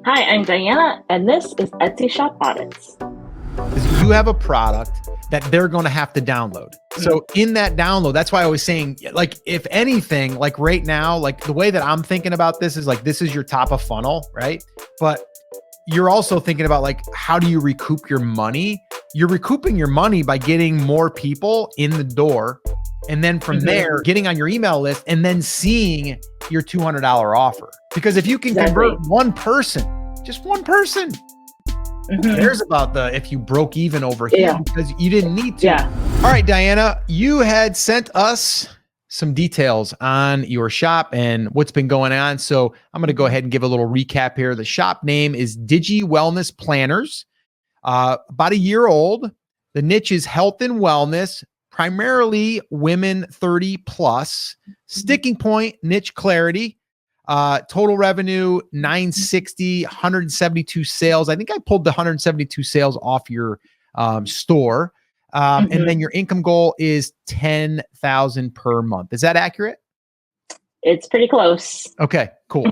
Hi, I'm Diana, and this is Etsy Shop Audits. Is you have a product that they're going to have to download. So in that download, that's why I was saying, like, if anything, like right now, like the way that I'm thinking about this is like, this is your top of funnel, right? But you're also thinking about like, how do you recoup your money? You're recouping your money by getting more people in the door. And then from there, getting on your email list and then seeing your $200 offer. Because if you can convert one person, just one person, who cares about if you broke even over here because you didn't need to. All right, Diana, you had sent us some details on your shop and what's been going on. So I'm going to go ahead and give a little recap here. The shop name is Digi Wellness Planners, about a year old. The niche is health and wellness, primarily women 30 plus. Sticking point, niche clarity. Total revenue, 960, 172 sales. I think I pulled the 172 sales off your store. And then your income goal is 10,000 per month. Is that accurate? It's pretty close. Okay, cool.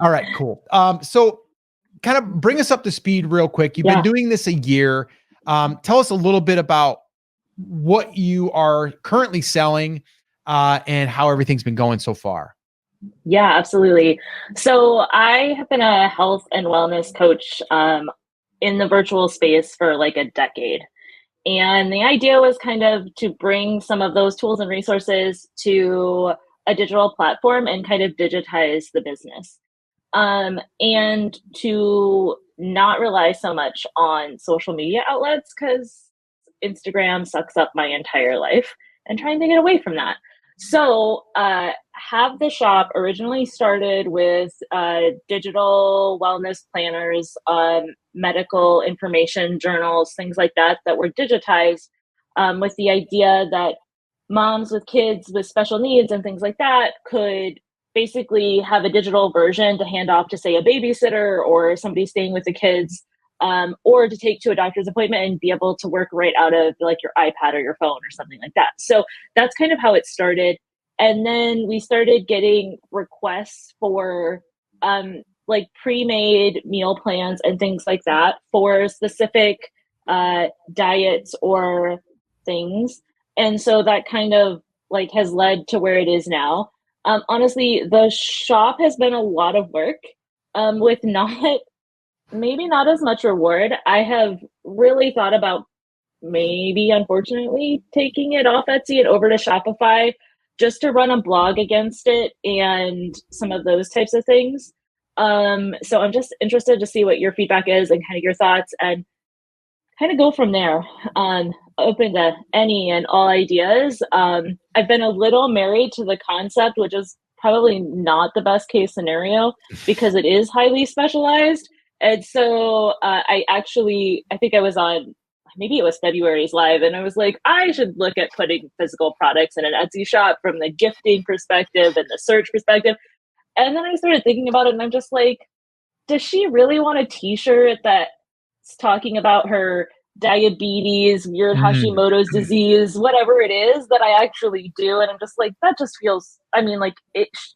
All right, cool. So kind of bring us up to speed real quick. You've been doing this a year. Tell us a little bit about what you are currently selling and how everything's been going so far. Yeah, absolutely. So I have been a health and wellness coach in the virtual space for like a decade. And the idea was kind of to bring some of those tools and resources to a digital platform and kind of digitize the business. And to not rely so much on social media outlets because Instagram sucks up my entire life and trying to get away from that. So Have the Shop originally started with digital wellness planners, medical information journals, things like that were digitized with the idea that moms with kids with special needs and things like that could basically have a digital version to hand off to, say, a babysitter or somebody staying with the kids, or to take to a doctor's appointment and be able to work right out of like your iPad or your phone or something like that. So that's kind of how it started. And then we started getting requests for like pre-made meal plans and things like that for specific diets or things. And so that kind of like has led to where it is now. Honestly, the shop has been a lot of work with maybe not as much reward. I have really thought about maybe, unfortunately, taking it off Etsy and over to Shopify just to run a blog against it and some of those types of things. So I'm just interested to see what your feedback is and kind of your thoughts and kind of go from there. Open to any and all ideas. I've been a little married to the concept, which is probably not the best case scenario because it is highly specialized. And so I think I was on, maybe it was February's live, and I was like, I should look at putting physical products in an Etsy shop from the gifting perspective and the search perspective. And then I started thinking about it, and I'm just like, does she really want a t-shirt that's talking about her diabetes, weird Hashimoto's disease, whatever it is that I actually do? And I'm just like, that just feels, I mean, like,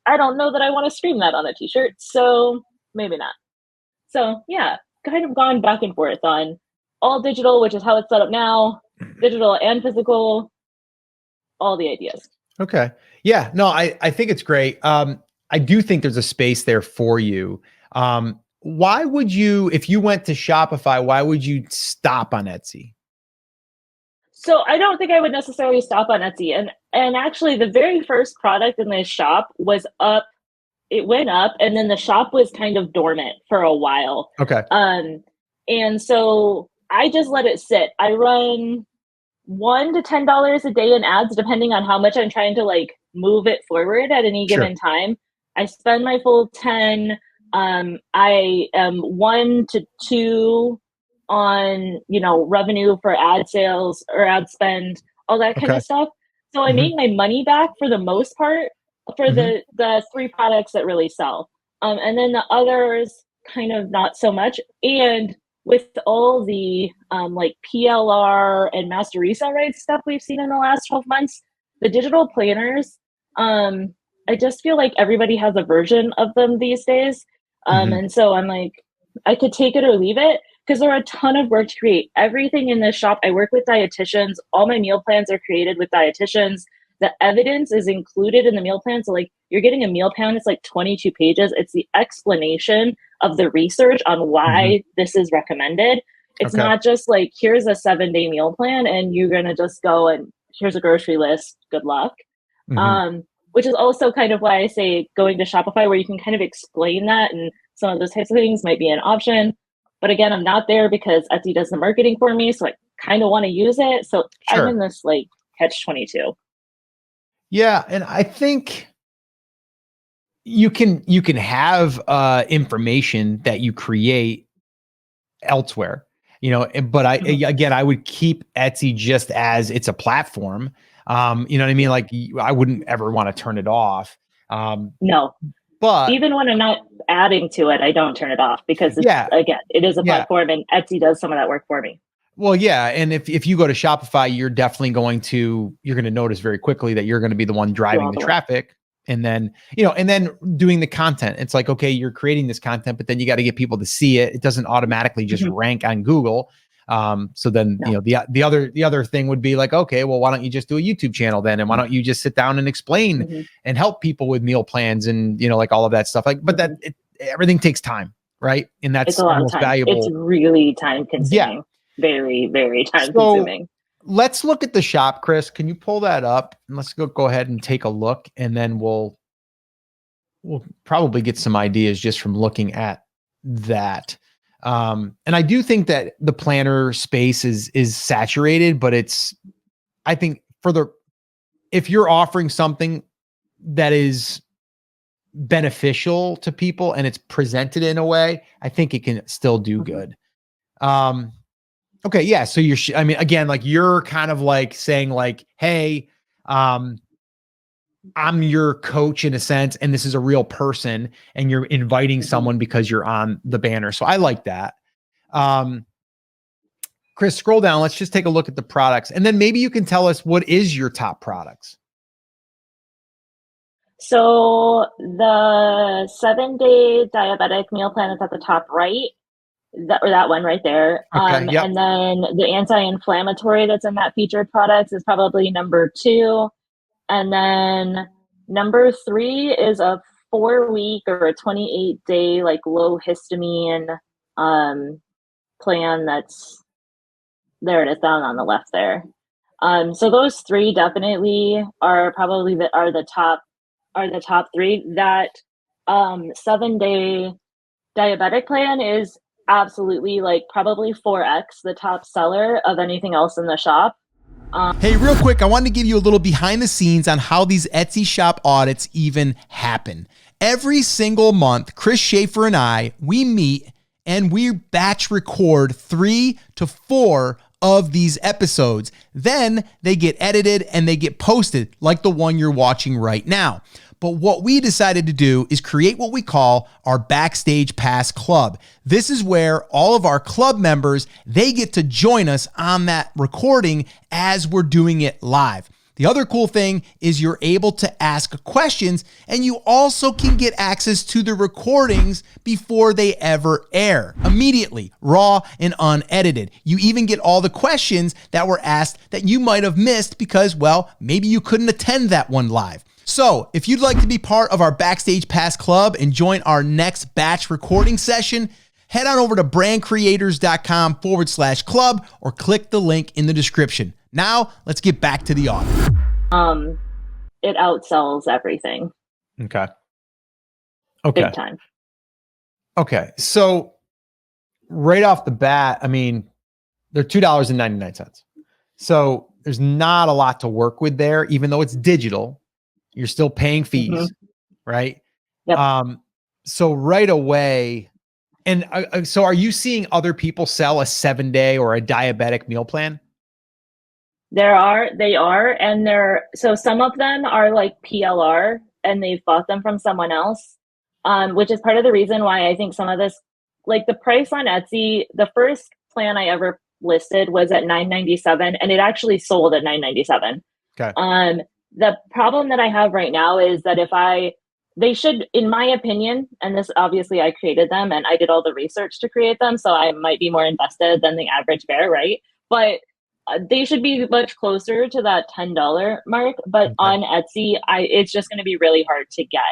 I don't know that I want to scream that on a t-shirt, so maybe not. So yeah, kind of gone back and forth on all digital, which is how it's set up now, digital and physical, all the ideas. Okay. Yeah, no, I think it's great. I do think there's a space there for you. Why would you, if you went to Shopify, why would you stop on Etsy? So I don't think I would necessarily stop on Etsy. And actually the very first product in this shop was up. It went up and then the shop was kind of dormant for a while. Okay. And so I just let it sit. I run $1 to $10 a day in ads, depending on how much I'm trying to like move it forward at any given time. I spend my full 10. I am 1 to 2 on, revenue for ad sales or ad spend, all that kind of stuff. So I make my money back for the most part for the 3 products that really sell. And then the others kind of not so much. And with all the like PLR and master resale rights stuff we've seen in the last 12 months, the digital planners, I just feel like everybody has a version of them these days. And so I'm like, I could take it or leave it because there are a ton of work to create. Everything in this shop, I work with dietitians. All my meal plans are created with dietitians. The evidence is included in the meal plan. So, like, you're getting a meal plan, it's like 22 pages. It's the explanation of the research on why this is recommended. It's Okay. not just like, here's a 7-day meal plan and you're going to just go and here's a grocery list. Good luck. Which is also kind of why I say going to Shopify, where you can kind of explain that, and some of those types of things might be an option. But again, I'm not there because Etsy does the marketing for me, so I kind of want to use it. So I'm in this like catch 22. Yeah, and I think you can have information that you create elsewhere, but I would keep Etsy just as it's a platform. You know what I mean? Like, I wouldn't ever want to turn it off. No, but even when I'm not adding to it, I don't turn it off because again, it is a platform and Etsy does some of that work for me. Well, yeah. And if you go to Shopify, you're definitely going to notice very quickly that you're going to be the one driving the traffic. And then, doing the content. It's like, okay, you're creating this content, but then you got to get people to see it. It doesn't automatically just rank on Google. So then, the other thing would be like, okay, well, why don't you just do a YouTube channel then? And why don't you just sit down and explain and help people with meal plans and, like all of that stuff. Like, but everything takes time, right? And that's it's a lot the most of time. valuable. It's really time consuming. Yeah. Very, very time consuming. Let's look at the shop, Chris. Can you pull that up? And let's go ahead and take a look, and then we'll probably get some ideas just from looking at that. And I do think that the planner space is saturated, but I think if you're offering something that is beneficial to people and it's presented in a way, I think it can still do good. Okay. Yeah. So again, like, you're kind of like saying like, hey, I'm your coach in a sense, and this is a real person, and you're inviting someone because you're on the banner. So I like that. Chris, scroll down. Let's just take a look at the products, and then maybe you can tell us what is your top products. So the 7-day diabetic meal plan is at the top right. That one right there. Okay, yep. And then the anti-inflammatory that's in that featured products is probably number 2. And then number 3 is a 4-week or a 28-day like low histamine plan. That's there. It is down on the left there. So those 3 definitely are probably the top 3. That 7-day diabetic plan is absolutely like probably 4x the top seller of anything else in the shop. Hey, real quick, I wanted to give you a little behind the scenes on how these Etsy shop audits even happen. Every single month, Chris Schaefer and I, we meet and we batch record 3 to 4 of these episodes. Then they get edited and they get posted like the one you're watching right now. But what we decided to do is create what we call our Backstage Pass Club. This is where all of our club members, they get to join us on that recording as we're doing it live. The other cool thing is you're able to ask questions, and you also can get access to the recordings before they ever air, immediately, raw and unedited. You even get all the questions that were asked that you might have missed because, well, maybe you couldn't attend that one live. So if you'd like to be part of our Backstage Pass Club and join our next batch recording session, head on over to brandcreators.com/club or click the link in the description. Now, let's get back to the audit. It outsells everything. Okay. Big time. Okay. So right off the bat, I mean, they're $2.99. So there's not a lot to work with there, even though it's digital. You're still paying fees, right? Yep. So right away, and so are you seeing other people sell a 7-day or a diabetic meal plan? They are, and so some of them are like PLR and they've bought them from someone else, which is part of the reason why I think some of this, like the price on Etsy, the first plan I ever listed was at $9.97 and it actually sold at $9.97. Okay. The problem that I have right now is that if I they should, in my opinion, and this obviously I created them and I did all the research to create them, so I might be more invested than the average bear, right? But they should be much closer to that $10 mark. But Okay. on Etsy, it's just going to be really hard to get.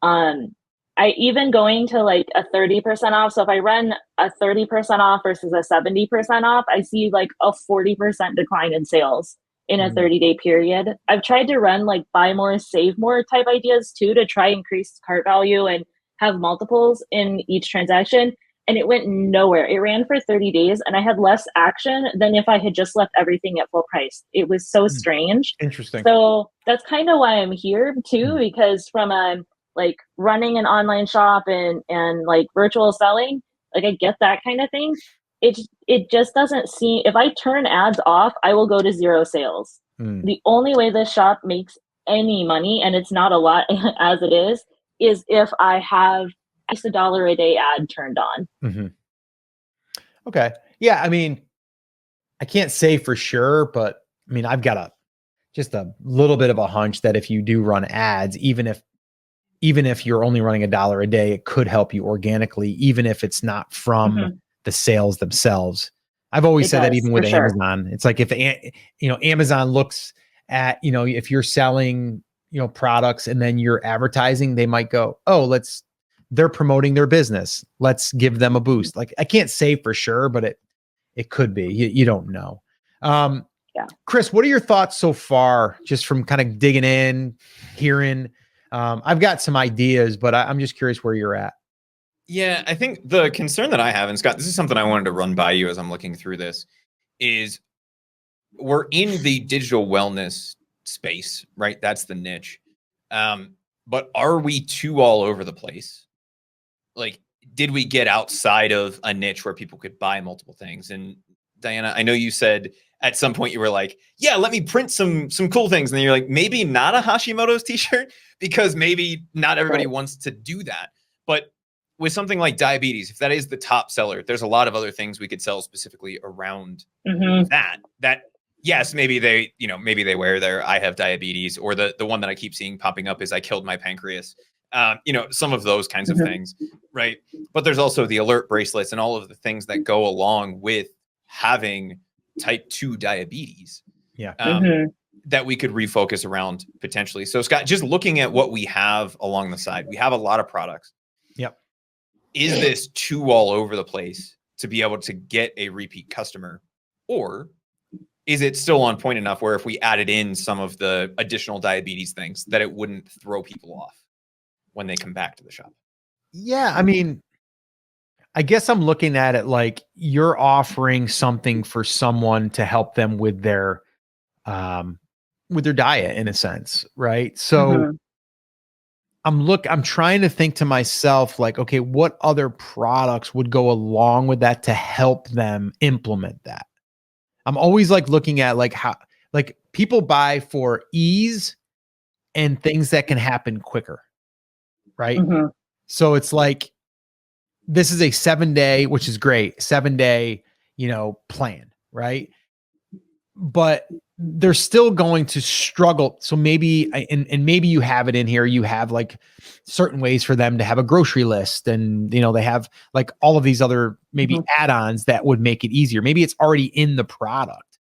Um, I even going to like a 30% off. So if I run a 30% off versus a 70% off, I see like a 40% decline in sales in a 30-day period. I've tried to run like buy more, save more type ideas too, to try increase cart value and have multiples in each transaction. And it went nowhere. It ran for 30 days and I had less action than if I had just left everything at full price. It was so strange. Interesting. So that's kind of why I'm here too, Mm. because from a like running an online shop and like virtual selling, like I get that kind of thing. It just doesn't seem, if I turn ads off, I will go to zero sales. Mm. The only way this shop makes any money, and it's not a lot as it is if I have at least $1 a day ad turned on. Mm-hmm. Okay. Yeah. I mean, I can't say for sure, but I mean, I've got just a little bit of a hunch that if you do run ads, even if you're only running $1 a day, it could help you organically, even if it's not from the sales themselves. I've always said that even with Amazon, it's like if, Amazon looks at, if you're selling, products and then you're advertising, they might go, oh, they're promoting their business. Let's give them a boost. Like I can't say for sure, but it could be, you don't know. Yeah. Chris, what are your thoughts so far, just from kind of digging in, hearing? I've got some ideas, but I'm just curious where you're at. Yeah, I think the concern that I have, and Scott, this is something I wanted to run by you as I'm looking through this, is we're in the digital wellness space, right? That's the niche. But are we too all over the place? Like, did we get outside of a niche where people could buy multiple things? And Diana, I know you said at some point you were like, yeah, let me print some cool things. And then you're like, maybe not a Hashimoto's t-shirt, because maybe not everybody wants to do that. But with something like diabetes, if that is the top seller, there's a lot of other things we could sell specifically around that. Yes, maybe they wear their I have diabetes, or the one that I keep seeing popping up is I killed my pancreas. Some of those kinds of things, right? But there's also the alert bracelets and all of the things that go along with having type 2 diabetes. Yeah. That we could refocus around potentially. So Scott, just looking at what we have along the side, we have a lot of products. Yep. Is this too all over the place to be able to get a repeat customer? Or is it still on point enough where if we added in some of the additional diabetes things that it wouldn't throw people off when they come back to the shop? Yeah. I mean, I guess I'm looking at it like you're offering something for someone to help them with their diet in a sense, right? So I'm trying to think to myself, like, okay, what other products would go along with that to help them implement that? I'm always like looking at like how, like, people buy for ease and things that can happen quicker, right? So it's like, this is a 7-day, which is great, 7-day, plan, right? But they're still going to struggle. So maybe, and maybe you have it in here, you have like certain ways for them to have a grocery list, and, they have like all of these other maybe add-ons that would make it easier. Maybe it's already in the product.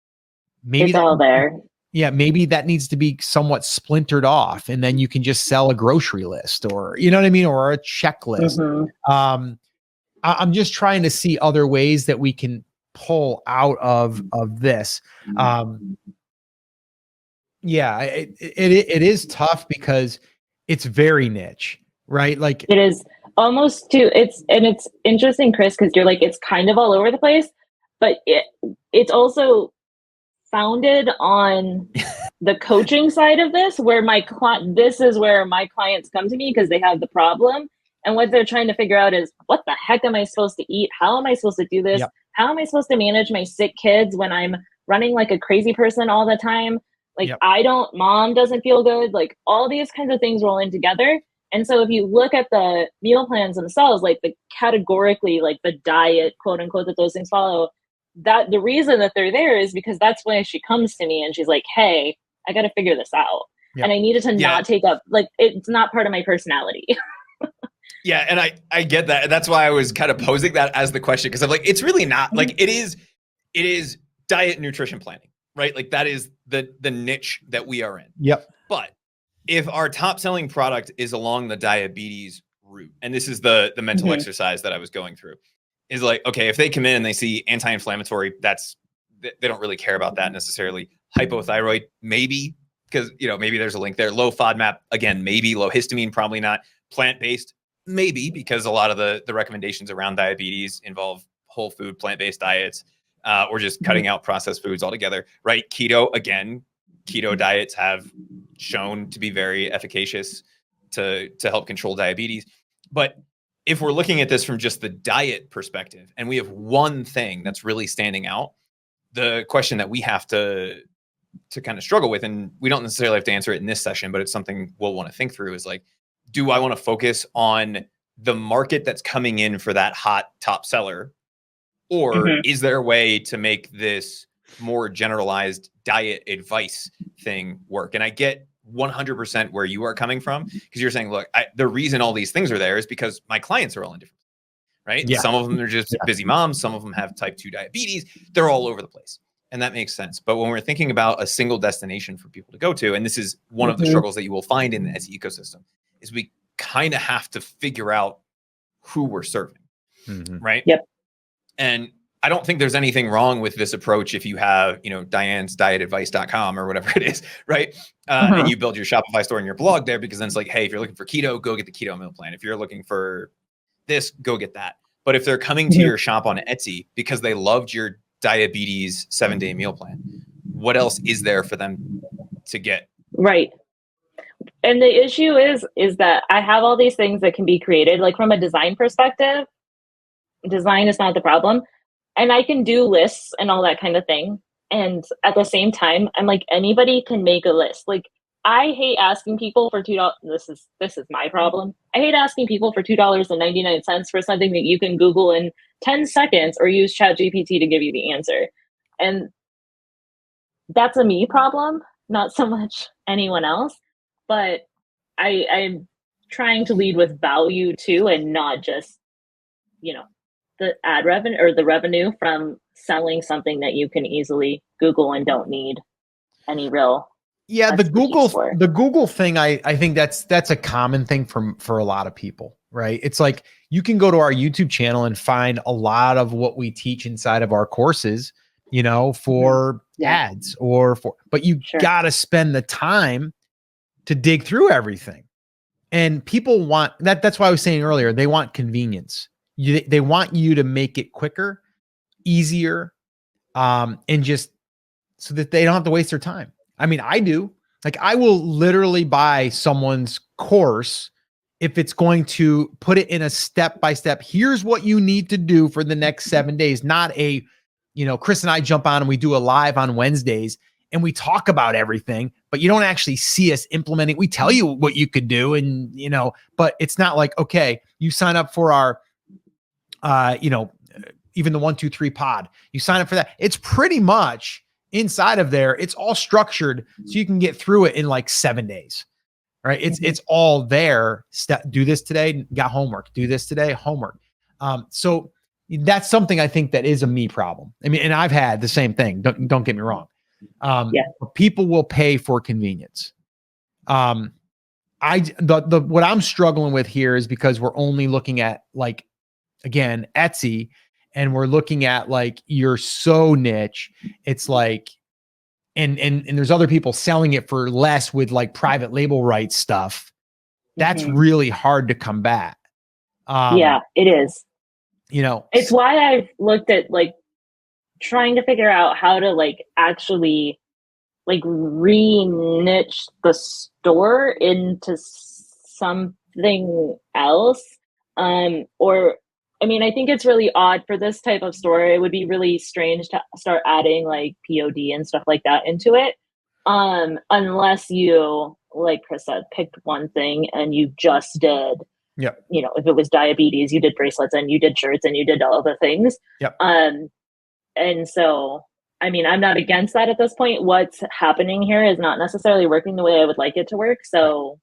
Maybe it's all there. Yeah, maybe that needs to be somewhat splintered off, and then you can just sell a grocery list, or, you know what I mean? Or a checklist. I'm just trying to see other ways that we can pull out of this. Yeah, it is tough because it's very niche, right? Like it is almost too, it's interesting, Chris, because you're like, it's kind of all over the place, but it's also founded on the coaching side of this, where this is where my clients come to me because they have the problem. And what they're trying to figure out is, what the heck am I supposed to eat? How am I supposed to do this? Yep. How am I supposed to manage my sick kids when I'm running like a crazy person all the time? Like, Yep. Mom doesn't feel good. Like, all these kinds of things roll in together. And so if you look at the meal plans themselves, like categorically, like the diet, quote unquote, that those things follow, that the reason that they're there is because that's when she comes to me and she's like, hey, I got to figure this out. And I needed to Yeah. not take up, like, it's not part of my personality. Yeah, and I get that. And that's why I was kind of posing that as the question, because I'm like, it's really not like it is diet and nutrition planning, right? Like that is the niche that we are in. Yep. But if our top selling product is along the diabetes route, and this is the mental exercise that I was going through, is like, okay, if they come in and they see anti-inflammatory, they don't really care about that necessarily. Hypothyroid, maybe, because maybe there's a link there. Low FODMAP, again, maybe. Low histamine, probably not. Plant-based, maybe, because a lot of the recommendations around diabetes involve whole food, plant-based diets, or just cutting out processed foods altogether, right? Keto, again, keto diets have shown to be very efficacious to help control diabetes. But if we're looking at this from just the diet perspective, and we have one thing that's really standing out, the question that we have to kind of struggle with, and we don't necessarily have to answer it in this session, but it's something we'll want to think through, is like, do I want to focus on the market that's coming in for that hot top seller? Or is there a way to make this more generalized diet advice thing work? And I get 100% where you are coming from, because you're saying, look, the reason all these things are there is because my clients are all in different, right? Yeah. Some of them are just busy moms. Some of them have type 2 diabetes. They're all over the place. And that makes sense. But when we're thinking about a single destination for people to go to, and this is one of the struggles that you will find in the Etsy ecosystem, is we kind of have to figure out who we're serving, right? Yep. And I don't think there's anything wrong with this approach if you have, Diane'sDietAdvice.com or whatever it is, right? And you build your Shopify store and your blog there, because then it's like, hey, if you're looking for keto, go get the keto meal plan. If you're looking for this, go get that. But if they're coming to your shop on Etsy because they loved your diabetes 7-day meal plan, what else is there for them to get? Right. And the issue is that I have all these things that can be created, like from a design perspective. Design is not the problem. And I can do lists and all that kind of thing. And at the same time, I'm like, anybody can make a list. Like, I hate asking people for $2. This is my problem. I hate asking people for $2.99 for something that you can Google in 10 seconds or use ChatGPT to give you the answer. And that's a me problem, not so much anyone else. But I'm trying to lead with value too, and not just, the ad revenue or the revenue from selling something that you can easily Google and don't need any real. Yeah, the Google thing, I think that's a common thing for a lot of people, right? It's like, you can go to our YouTube channel and find a lot of what we teach inside of our courses, for ads but you got to spend the time to dig through everything. And people want that. That's why I was saying earlier, they want convenience. They want you to make it quicker, easier, and just so that they don't have to waste their time. I mean, I do. Like, I will literally buy someone's course if it's going to put it in a step-by-step. Here's what you need to do for the next 7 days. Not Chris and I jump on and we do a live on Wednesdays and we talk about everything, but you don't actually see us implementing. We tell you what you could do, and but it's not like, okay, you sign up for our even the 1, 2, 3 pod, you sign up for that. It's pretty much inside of there. It's all structured so you can get through it in like 7 days, right? It's all there. Do this today, got homework. Do this today, homework. So that's something I think that is a me problem. I mean, and I've had the same thing. Don't get me wrong. People will pay for convenience. What I'm struggling with here is because we're only looking at, like, again, Etsy, and we're looking at, like, you're so niche. It's like, and there's other people selling it for less with like private label rights stuff. That's really hard to combat. Yeah, it is. It's why I've looked at, like, trying to figure out how to, like, actually, like, re-niche the store into something else. I think it's really odd for this type of store. It would be really strange to start adding, like, POD and stuff like that into it. Unless you, like Chris said, picked one thing and you just did, if it was diabetes, you did bracelets and you did shirts and you did all the things. Yep. And so I mean, I'm not against that at this point. What's happening here is not necessarily working the way I would like it to work. So,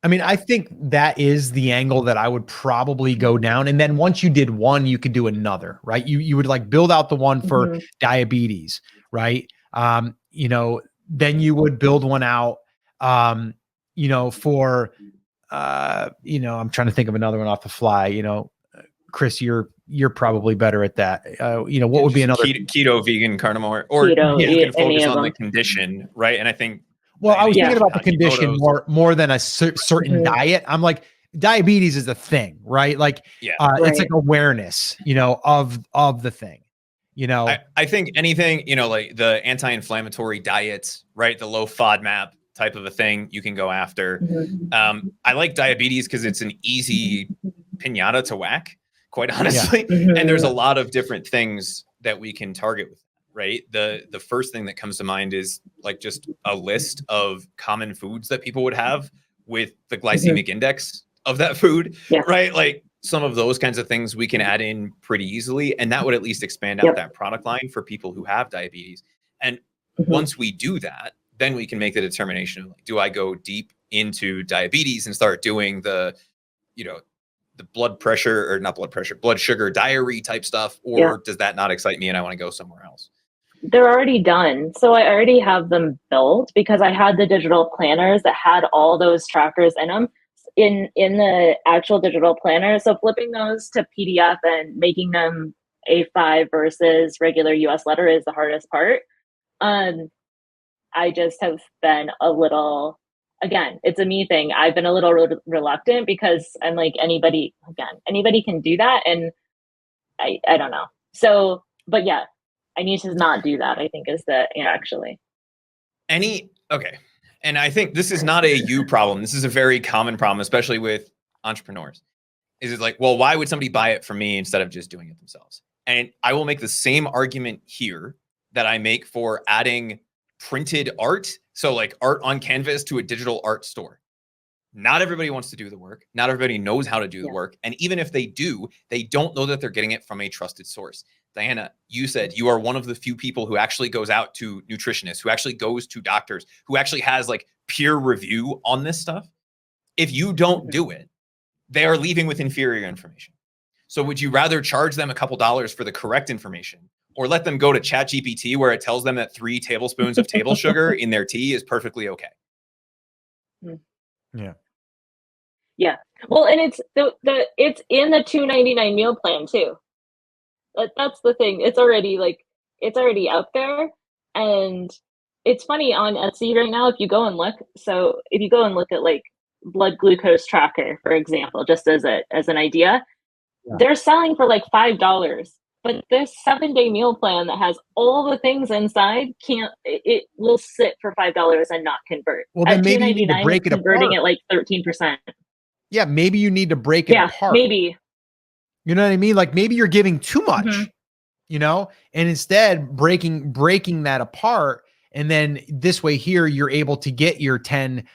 I mean, I think that is the angle that I would probably go down. And then once you did one, you could do another, right? You would like build out the one for diabetes, right? Then you would build one out, for, I'm trying to think of another one off the fly, Chris, you're probably better at that. What would be another keto, vegan, carnivore, or keto, you can any focus of on the them. condition, right? And I think, well, I was Yeah. thinking about the condition Hashimoto's. more than a certain diet. I'm like, diabetes is a thing, right? Like, it's like awareness, of the thing, I think anything, like the anti-inflammatory diets, right? The low FODMAP type of a thing you can go after. I like diabetes because it's an easy pinata to whack, quite honestly. And there's a lot of different things that we can target with, right? The first thing that comes to mind is like just a list of common foods that people would have with the glycemic index of that food, right? Like some of those kinds of things we can add in pretty easily. And that would at least expand out that product line for people who have diabetes. And once we do that, then we can make the determination of like, do I go deep into diabetes and start doing the blood pressure or not blood pressure, blood sugar diary type stuff, or does that not excite me and I want to go somewhere else? They're already done. So I already have them built because I had the digital planners that had all those trackers in them in the actual digital planner. So flipping those to PDF and making them A5 versus regular US letter is the hardest part. I just have been a little, again, it's a me thing. I've been a little reluctant because I'm like, anybody can do that. And I don't know. So, but yeah, I need to not do that, I think is the, actually. Okay. And I think this is not a you problem. This is a very common problem, especially with entrepreneurs. Is it like, well, why would somebody buy it from me instead of just doing it themselves? And I will make the same argument here that I make for adding printed art. So like art on canvas to a digital art store. Not everybody wants to do the work. Not everybody knows how to do the work. And even if they do, they don't know that they're getting it from a trusted source. Diana, you said you are one of the few people who actually goes out to nutritionists, who actually goes to doctors, who actually has like peer review on this stuff. If you don't do it, they are leaving with inferior information. So would you rather charge them a couple dollars for the correct information or let them go to ChatGPT where it tells them that 3 tablespoons of table sugar in their tea is perfectly okay? Yeah. Yeah. Well, and it's it's in the $2.99 meal plan too. That's the thing. It's already out there. And it's funny on Etsy right now, if you go and look at like blood glucose tracker, for example, just as an idea, they're selling for like $5. But this 7-day meal plan that has all the things inside it will sit for $5 and not convert. Well, then maybe you need to break it converting apart. at like 13%. Yeah, maybe you need to break it apart. Maybe. You know what I mean? Like maybe you're giving too much, and instead breaking that apart. And then this way here, you're able to get your $10,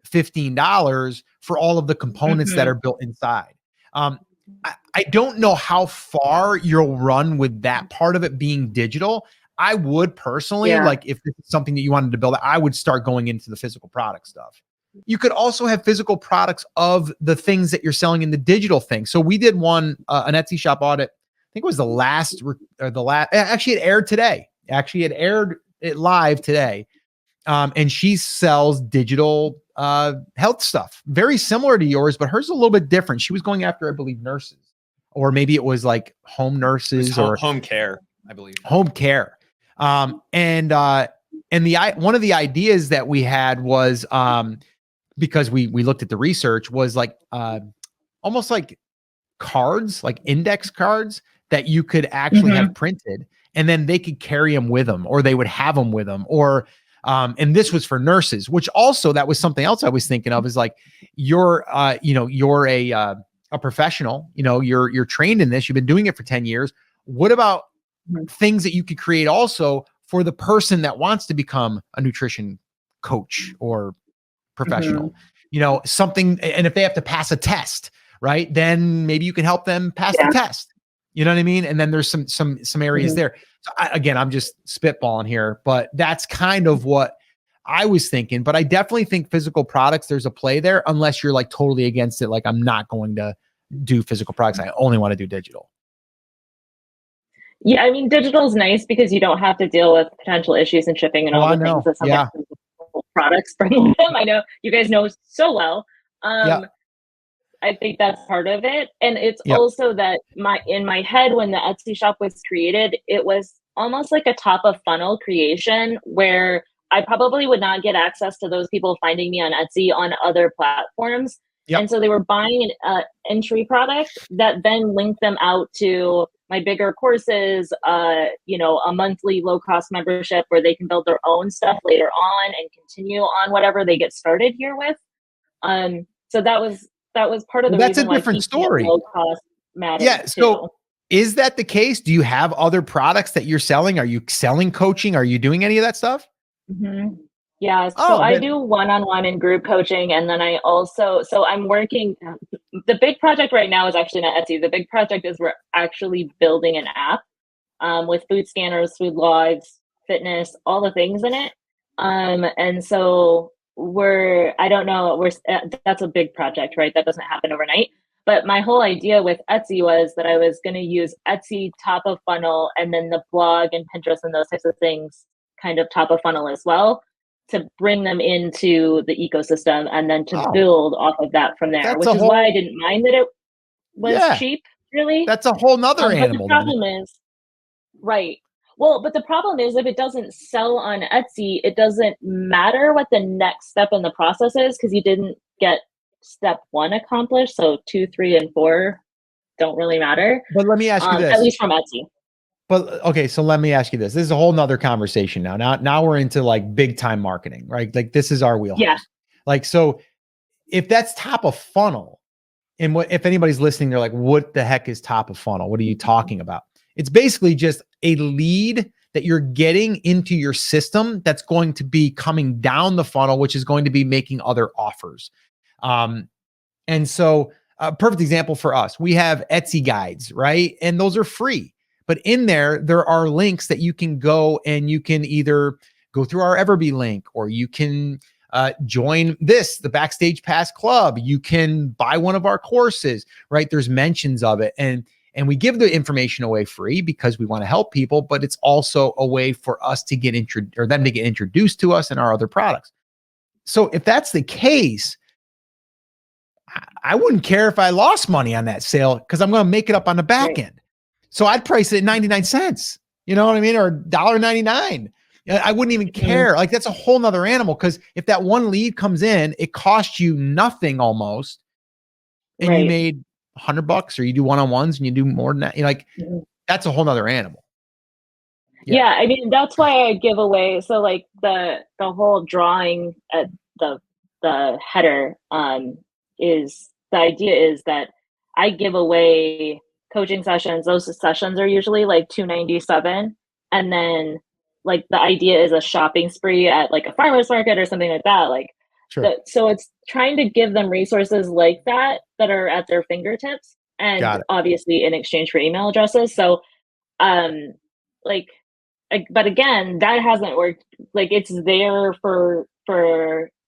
$15 for all of the components that are built inside. I don't know how far you'll run with that part of it being digital. I would personally, like if this is something that you wanted to build, I would start going into the physical product stuff. You could also have physical products of the things that you're selling in the digital thing. So we did an Etsy shop audit. I think it was the last, actually it aired today. Actually it aired it live today. And she sells digital health stuff, very similar to yours, but hers is a little bit different. She was going after, I believe, nurses, or maybe it was like home nurses or home care, I believe. Home care. And one of the ideas that we had was, because we looked at the research, was like almost like cards, like index cards that you could actually have printed, and then they could carry them with them, or they would have them with them, or and this was for nurses, which also that was something else I was thinking of, is like you're a professional, you're trained in this, you've been doing it for 10 years. What about things that you could create also for the person that wants to become a nutrition coach or professional, something, and if they have to pass a test, right, then maybe you can help them pass the test. You know what I mean? And then there's some areas there. So again, I'm just spitballing here, but that's kind of what I was thinking. But I definitely think physical products, there's a play there, unless you're like totally against it. Like, I'm not going to do physical products. I only want to do digital. Yeah, I mean, digital is nice because you don't have to deal with potential issues in shipping and all I the know. things that sometimes physical products bring with them. I know you guys know so well. Yeah. I think that's part of it. And it's Yep. also that in my head, when the Etsy shop was created, it was almost like a top of funnel creation where I probably would not get access to those people finding me on Etsy on other platforms. Yep. And so they were buying an entry product that then linked them out to my bigger courses, a monthly low cost membership where they can build their own stuff later on and continue on whatever they get started here with. So that was part of the That's reason a why different story. low cost mattered. Yeah. So too. is that the case? Do you have other products that you're selling? Are you selling coaching? Are you doing any of that stuff? Mm-hmm. Yeah. So I do one-on-one and group coaching. And then I'm working. The big project right now is actually not Etsy. The big project is we're actually building an app with food scanners, food logs, fitness, all the things in it. And so that's a big project, right? That doesn't happen overnight. But my whole idea with Etsy was that I was going to use Etsy top of funnel and then the blog and Pinterest and those types of things kind of top of funnel as well to bring them into the ecosystem and then to build off of that from there, which is why I didn't mind that it was cheap, really. That's a whole nother animal. But the problem is, right. Well, but the problem is if it doesn't sell on Etsy, it doesn't matter what the next step in the process is because you didn't get step 1 accomplished. So 2, 3, and 4 don't really matter. But let me ask you this. At least from Etsy. But okay, so let me ask you this. This is a whole nother conversation now. Now we're into like big time marketing, right? Like this is our wheelhouse. Yeah. Like, so if that's top of funnel, and if anybody's listening, they're like, what the heck is top of funnel? What are you talking about? It's basically just a lead that you're getting into your system that's going to be coming down the funnel, which is going to be making other offers. And so a perfect example for us, we have Etsy guides, right? And those are free. But in there are links that you can go and you can either go through our Everbee link, or you can join the Backstage Pass Club. You can buy one of our courses, right? There's mentions of it. And we give the information away free because we want to help people, but it's also a way for us to get them to get introduced to us and our other products. So if that's the case, I wouldn't care if I lost money on that sale because I'm going to make it up on the back end. So I'd price it at 99 cents, you know what I mean? Or $1.99. I wouldn't even care. Like that's a whole nother animal. Cause if that one lead comes in, it costs you nothing almost. And you made $100 or you do one-on-ones and you do more than that. You're like, that's a whole nother animal. Yeah. I mean, that's why I give away. So like the whole drawing at the header, is the idea is that I give away coaching sessions. Those sessions are usually like $297, and then like the idea is a shopping spree at like a farmer's market or something like that. Like, so it's trying to give them resources like that are at their fingertips, and obviously in exchange for email addresses. So, but again, that hasn't worked. Like it's there for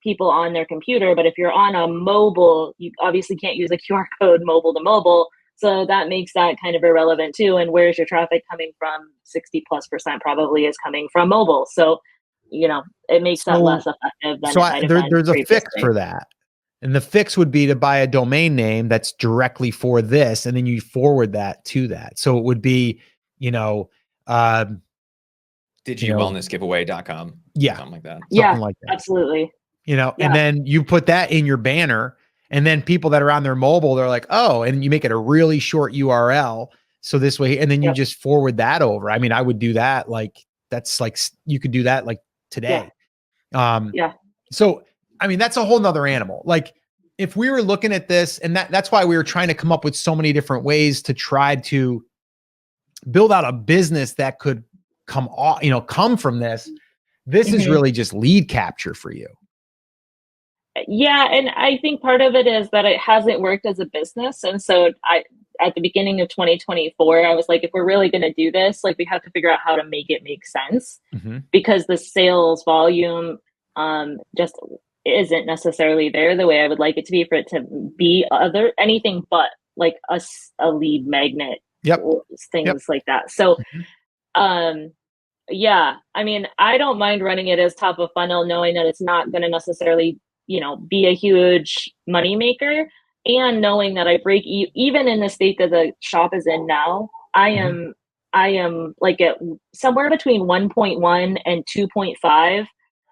people on their computer, but if you're on a mobile, you obviously can't use a QR code mobile to mobile. So that makes that kind of irrelevant too. And where's your traffic coming from? 60+% probably is coming from mobile. So, it makes that less effective than there's a fix for that. And the fix would be to buy a domain name that's directly for this, and then you forward that to that. So it would be, digitwellnessgiveaway.com. Yeah. Something like that. Yeah, like that. Absolutely. And then you put that in your banner, and then people that are on their mobile, they're like, oh, and you make it a really short URL. So this way, and then you just forward that over. I mean, I would do that. Like, that's like, you could do that like today. So, I mean, that's a whole nother animal. Like if we were looking at this, and that's why we were trying to come up with so many different ways to try to build out a business that could come from this. This is really just lead capture for you. Yeah. And I think part of it is that it hasn't worked as a business. And so at the beginning of 2024, I was like, if we're really going to do this, like we have to figure out how to make it make sense, because the sales volume just isn't necessarily there the way I would like it to be, for it to be anything but like a lead magnet, things like that. So, yeah, I mean, I don't mind running it as top of funnel, knowing that it's not going to necessarily, be a huge money maker, and knowing that I break even in the state that the shop is in now, I am like at somewhere between 1.1 and 2.5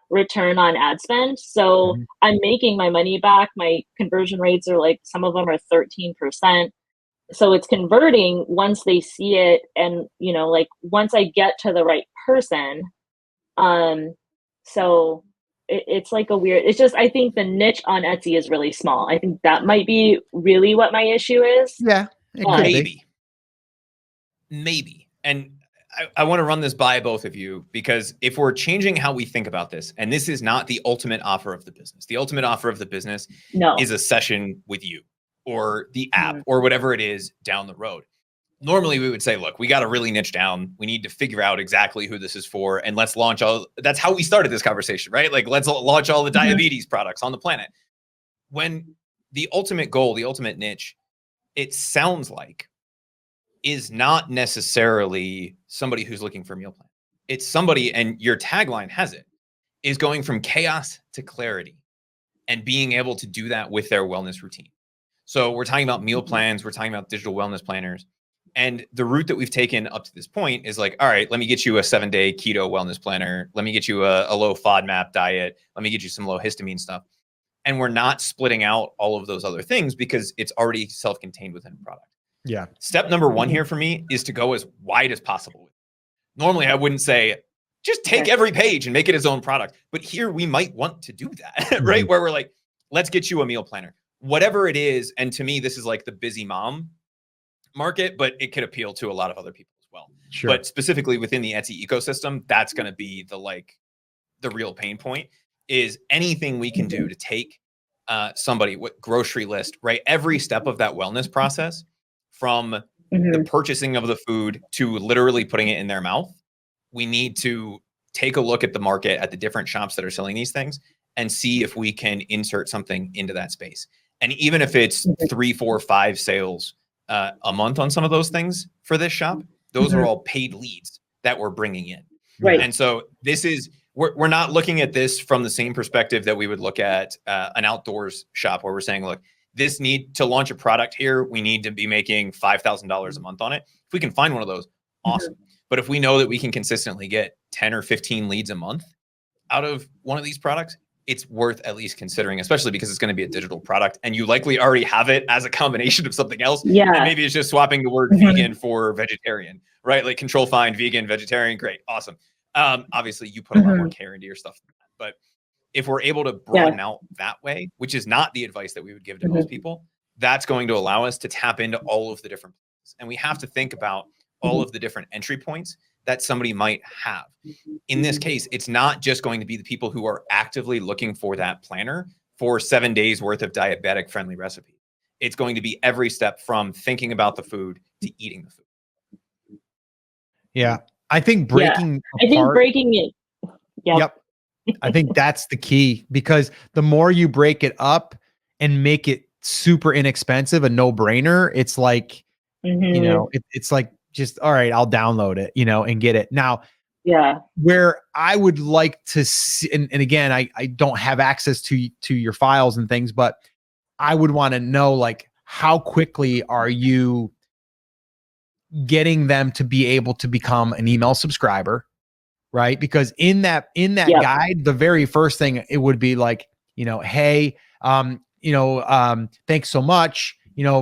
return on ad spend. So I'm making my money back. My conversion rates are like, some of them are 13%. So it's converting once they see it, and like once I get to the right person. So it's like it's just, I think the niche on Etsy is really small. I think that might be really what my issue is. Yeah, it could be. Maybe. And I want to run this by both of you, because if we're changing how we think about this, and this is not the ultimate offer of the business, the ultimate offer of the business is a session with you or the app or whatever it is down the road. Normally we would say, look, we got to really niche down. We need to figure out exactly who this is for. And let's launch that's how we started this conversation, right? Like, let's launch all the diabetes products on the planet. When the ultimate goal, the ultimate niche, it sounds like, is not necessarily somebody who's looking for a meal plan. It's somebody, and your tagline has it, is going from chaos to clarity and being able to do that with their wellness routine. So we're talking about meal plans, we're talking about digital wellness planners. And the route that we've taken up to this point is like, all right, let me get you a 7-day keto wellness planner. Let me get you a low FODMAP diet. Let me get you some low histamine stuff. And we're not splitting out all of those other things because it's already self-contained within a product. Yeah. Step number one here for me is to go as wide as possible. Normally, I wouldn't say just take every page and make it its own product. But here we might want to do that, right? Where we're like, let's get you a meal planner, whatever it is. And to me, this is like the busy mom market, but it could appeal to a lot of other people as well. Sure. But specifically within the Etsy ecosystem, that's going to be the real pain point, is anything we can do to take somebody with grocery list, right? Every step of that wellness process, from the purchasing of the food to literally putting it in their mouth. We need to take a look at the market, at the different shops that are selling these things, and see if we can insert something into that space. And even if it's 3, 4, 5 sales a month on some of those things for this shop, those are all paid leads that we're bringing in. Right. And so this is, we're not looking at this from the same perspective that we would look at an outdoors shop, where we're saying, look, this need to launch a product here, we need to be making $5,000 a month on it. If we can find one of those, awesome. But if we know that we can consistently get 10 or 15 leads a month out of one of these products, it's worth at least considering, especially because it's going to be a digital product and you likely already have it as a combination of something else. Yeah. And maybe it's just swapping the word vegan for vegetarian, right? Like control find vegan, vegetarian. Great. Awesome. Obviously you put a lot more care into your stuff than that, but if we're able to broaden out that way, which is not the advice that we would give to most people, that's going to allow us to tap into all of the different places. And we have to think about all of the different entry points that somebody might have. In this case, it's not just going to be the people who are actively looking for that planner for 7 days worth of diabetic friendly recipes. It's going to be every step from thinking about the food to eating the food. Yeah. I think breaking it. Yep. I think that's the key, because the more you break it up and make it super inexpensive, a no-brainer, it's like, it's like, just, all right, I'll download it, and get it. Now, where I would like to see, and again, I don't have access to your files and things, but I would want to know, like, how quickly are you getting them to be able to become an email subscriber? Right. Because in that guide, the very first thing, it would be like, hey, thanks so much,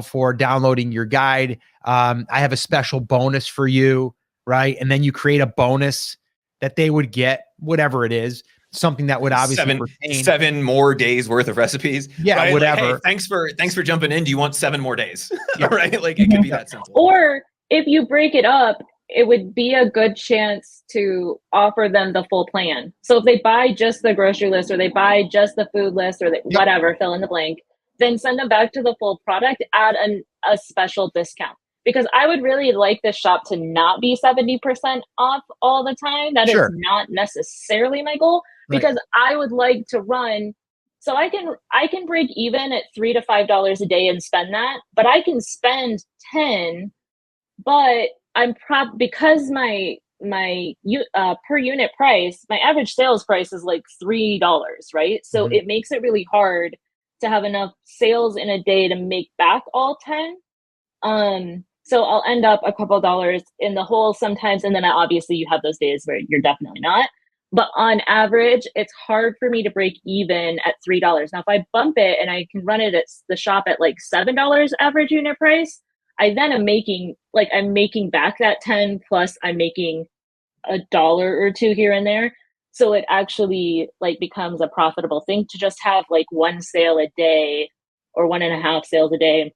for downloading your guide. I have a special bonus for you. Right. And then you create a bonus that they would get, whatever it is, something that would obviously seven more days worth of recipes. Yeah. Right? Whatever. Like, hey, thanks for jumping in. Do you want 7 more days? Right. Like it could be that simple. Or if you break it up, it would be a good chance to offer them the full plan. So if they buy just the grocery list, or they buy just the food list, or whatever, fill in the blank, then send them back to the full product at a special discount. because I would really like this shop to not be 70% off all the time. That is Sure. not necessarily my goal, Right. because I would like to run, so I can break even at $3 to $5 a day and spend that, but I can spend 10, but because my per unit price, my average sales price is like $3, right? So Mhm. it makes it really hard to have enough sales in a day to make back all 10. So I'll end up a couple dollars in the hole sometimes, and then obviously you have those days where you're definitely not. But on average, it's hard for me to break even at $3. Now, if I bump it and I can run it at the shop at like $7 average unit price, I then I'm making back that 10, plus I'm making a dollar or two here and there. So it actually like becomes a profitable thing to just have like one sale a day or one and a half sales a day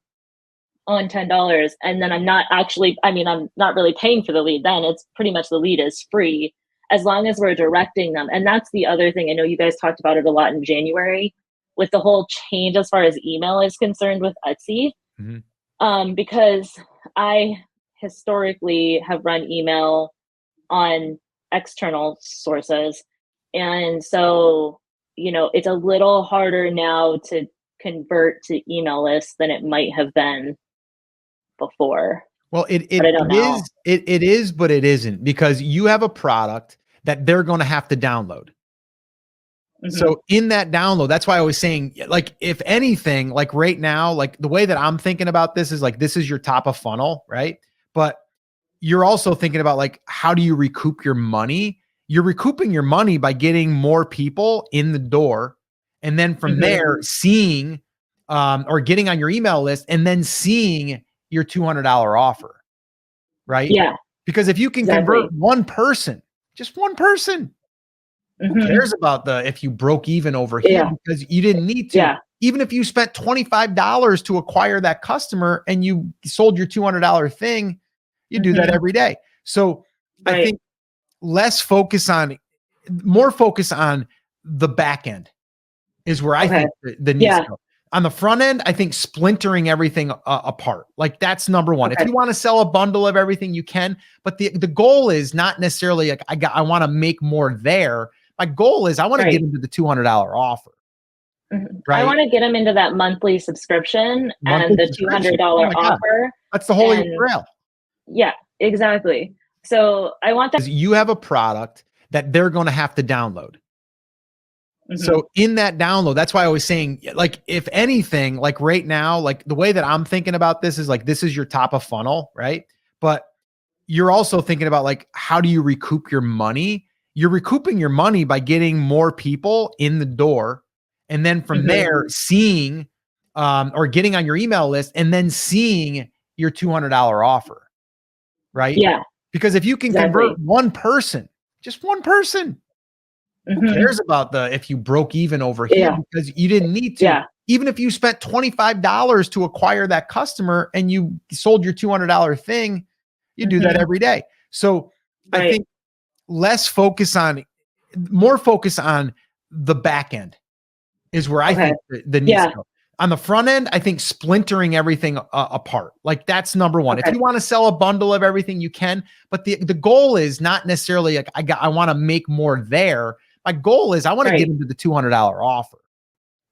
on $10. And then I'm not really paying for the lead. Then it's pretty much the lead is free as long as we're directing them. And that's the other thing. I know you guys talked about it a lot in January with the whole change as far as email is concerned with Etsy. Because I historically have run email on external sources. And so, it's a little harder now to convert to email lists than it might have been before. Well, But I don't know. it is, but it isn't, because you have a product that they're going to have to download. Mhm. So in that download, that's why I was saying, like, if anything, like right now, like the way that I'm thinking about this is like, this is your top of funnel, right? But you're also thinking about like, how do you recoup your money? You're recouping your money by getting more people in the door. And then from there, seeing or getting on your email list and then seeing your $200 offer, right? Yeah, Because if you can exactly. convert one person, just one person, who cares about if you broke even over here, because you didn't need to. Yeah. Even if you spent $25 to acquire that customer and you sold your $200 thing, you do that every day. So I think more focus on the back end is where I think the needs to go. On the front end, I think splintering everything apart. Like that's number one. If you want to sell a bundle of everything, you can, but the goal is not necessarily like I want to make more there. My goal is I want to get into the $200 offer. Right? I want to get them into that monthly subscription and the $200 offer. That's the holy grail. Yeah, exactly. So I want that. You have a product that they're going to have to download. So in that download, that's why I was saying, like, if anything, like right now, like the way that I'm thinking about this is like, this is your top of funnel, right? But you're also thinking about like, how do you recoup your money? You're recouping your money by getting more people in the door. And then from there, seeing or getting on your email list and then seeing your $200 offer, right? Yeah. Because if you can convert one person, just one person, who cares about if you broke even over here, because you didn't need to. Yeah. Even if you spent $25 to acquire that customer and you sold your $200 thing, you do that every day. So I think more focus on the back end is where I think the needs to go. On the front end, I think splintering everything apart. Like that's number one. If you want to sell a bundle of everything, you can, but the goal is not necessarily like I want to make more there. My goal is I want to get into the $200 offer.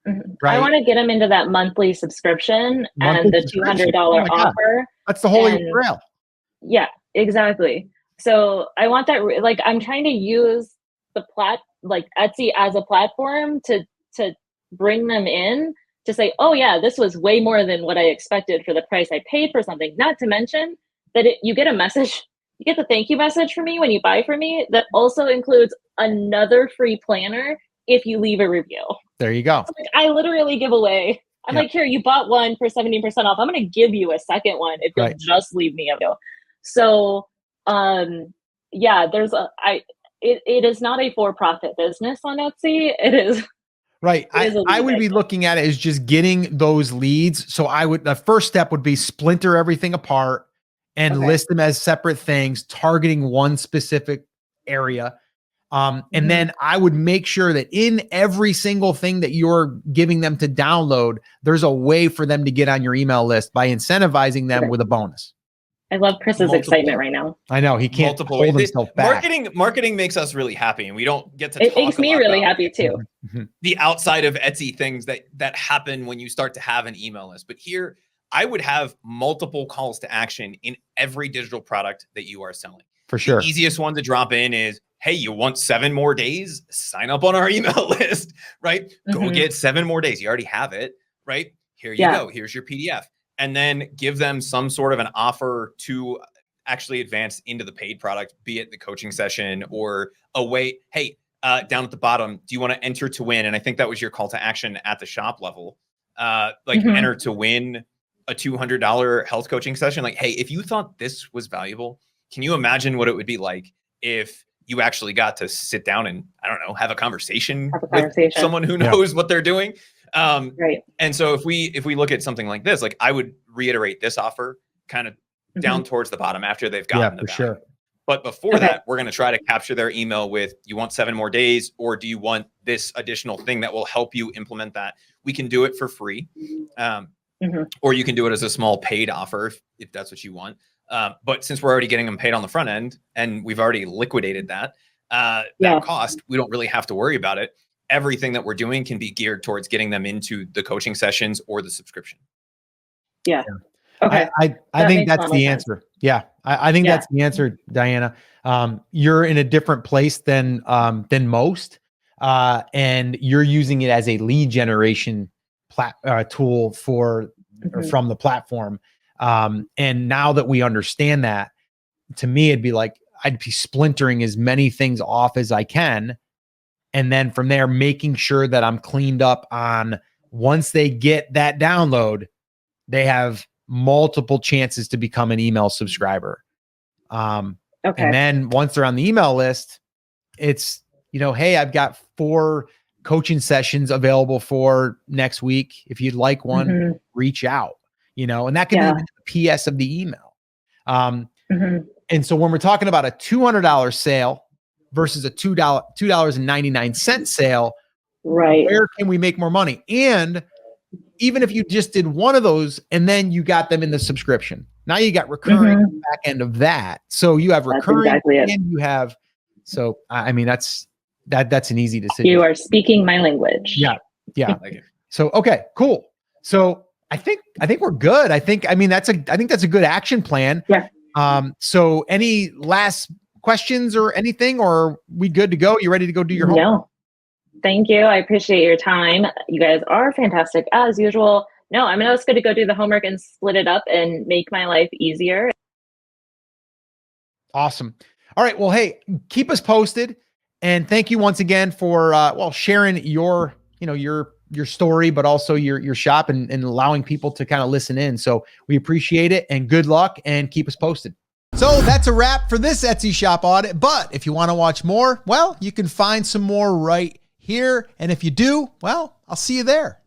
Right? I want to get them into that monthly subscription and the $200 offer. That's the holy grail. Yeah, exactly. So I want that. Like I'm trying to use like Etsy as a platform to bring them in, to say, oh yeah, this was way more than what I expected for the price I paid for something. Not to mention that you get a message, you get the thank you message from me when you buy from me that also includes another free planner if you leave a review. There you go. So like, I literally give away. I'm like, here, you bought one for 70% off. I'm going to give you a second one if you'll just leave me a review. So, yeah, it is not a for-profit business on Etsy. It is. Right. I would be looking at it as just getting those leads. So the first step would be splinter everything apart and list them as separate things, targeting one specific area. And then I would make sure that in every single thing that you're giving them to download, there's a way for them to get on your email list by incentivizing them with a bonus. I love Chris's excitement right now. I know he can't multiple hold ways. himself back. Marketing makes us really happy, and we don't get to It talk makes a me lot really about happy too. the outside of Etsy things that happen when you start to have an email list. But here, I would have multiple calls to action in every digital product that you are selling. For sure. The easiest one to drop in is, hey, you want 7 more days? Sign up on our email list, right? Go get 7 more days. You already have it, right? Here you go. Here's your PDF. And then give them some sort of an offer to actually advance into the paid product, be it the coaching session or a way, hey, down at the bottom, do you want to enter to win? And I think that was your call to action at the shop level. Enter to win a $200 health coaching session. Like, hey, if you thought this was valuable, can you imagine what it would be like if you actually got to sit down and, I don't know, have a conversation with someone who knows what they're doing? Right. And so if we look at something like this, like I would reiterate this offer kind of down towards the bottom after they've gotten the value. Sure. But before that, we're going to try to capture their email with, you want 7 more days, or do you want this additional thing that will help you implement that? We can do it for free. Or you can do it as a small paid offer if that's what you want. But since we're already getting them paid on the front end and we've already liquidated that cost, we don't really have to worry about it. Everything that we're doing can be geared towards getting them into the coaching sessions or the subscription. Yeah. Okay. I think that's the answer. Yeah. I think that's the answer, Diana. You're in a different place than most, and you're using it as a lead generation tool from the platform. And now that we understand that, to me, it'd be like, I'd be splintering as many things off as I can. And then from there, making sure that I'm cleaned up on, once they get that download, they have multiple chances to become an email subscriber. And then once they're on the email list, it's, hey, I've got 4 coaching sessions available for next week. If you'd like one, reach out, and that can be the PS of the email. And so when we're talking about a $200 sale versus a $2.99 sale, right? Where can we make more money? And even if you just did one of those and then you got them in the subscription, now you got recurring back end of that. So you have recurring and you have, I mean, that's an easy decision. You are speaking my language. Yeah. So, okay, cool. So I think we're good. I think that's a good action plan. Yeah. So any last questions or anything, or are we good to go? You ready to go do your homework? No. Thank you. I appreciate your time. You guys are fantastic as usual. No, I'm just going to go do the homework and split it up and make my life easier. Awesome. All right. Well, hey, keep us posted. And thank you once again for, sharing your story, but also your shop and allowing people to kind of listen in. So we appreciate it, and good luck, and keep us posted. So that's a wrap for this Etsy shop audit. But if you want to watch more, well, you can find some more right here. And if you do, well, I'll see you there.